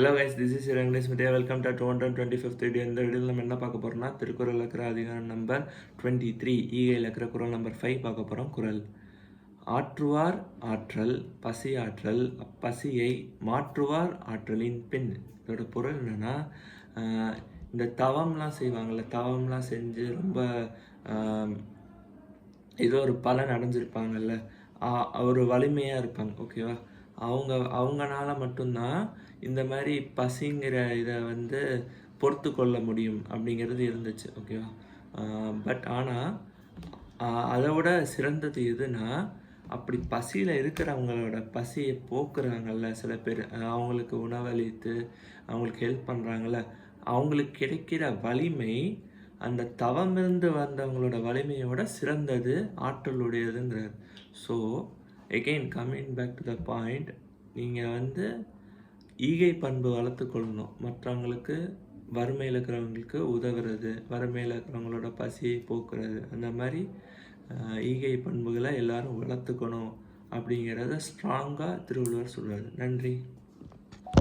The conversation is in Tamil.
Hello guys, this is English media. Welcome to 225th video. இந்த வீடியோவில் நம்ம என்ன பார்க்க போகிறோம்னா, திருக்குறள் இருக்கிற அதிகாரம் நம்பர் 23, ஈகையில் இருக்கிற குறள் நம்பர் 5 பார்க்க போகிறோம். குறள்: ஆற்றுவார் ஆற்றல் பசி ஆற்றல், அப்பசியை மாற்றுவார் ஆற்றலின் பின். இதோட பொருள் என்னென்னா, இந்த தவம்லாம் செய்வாங்கள்ல, தவம்லாம் செஞ்சு ரொம்ப ஏதோ ஒரு பலன் அடைஞ்சிருப்பாங்கல்ல, ஒரு வலிமையாக இருப்பாங்க, ஓகேவா? அவங்கனால மட்டும்தான் இந்த மாதிரி பசிங்கிற இதை பொறுத்து கொள்ள முடியும் அப்படிங்கிறது இருந்துச்சு, ஓகேவா? பட் ஆனால் அதை விட சிறந்தது எதுனா, அப்படி பசியில் இருக்கிறவங்களோட பசியை போக்குறாங்கல்ல சில பேர், அவங்களுக்கு உணவளித்து அவங்களுக்கு ஹெல்ப் பண்ணுறாங்கல்ல, அவங்களுக்கு கிடைக்கிற வலிமை அந்த தவமிருந்து வந்தவங்களோட வலிமையோட சிறந்தது, ஆற்றலுடையதுங்கிறார். So again coming back to the point, நீங்கள் ஈகை பண்பு வளர்த்துக்கொள்ளணும். மற்றவங்களுக்கு, வறுமையில் இருக்கிறவங்களுக்கு உதவுறது, வறுமையில் இருக்கிறவங்களோட பசியை போக்குறது, அந்த மாதிரி ஈகை பண்புகளை எல்லாரும் வளர்த்துக்கணும் அப்படிங்கிறத ஸ்ட்ராங்காக திருவள்ளுவர் சொல்கிறார். நன்றி.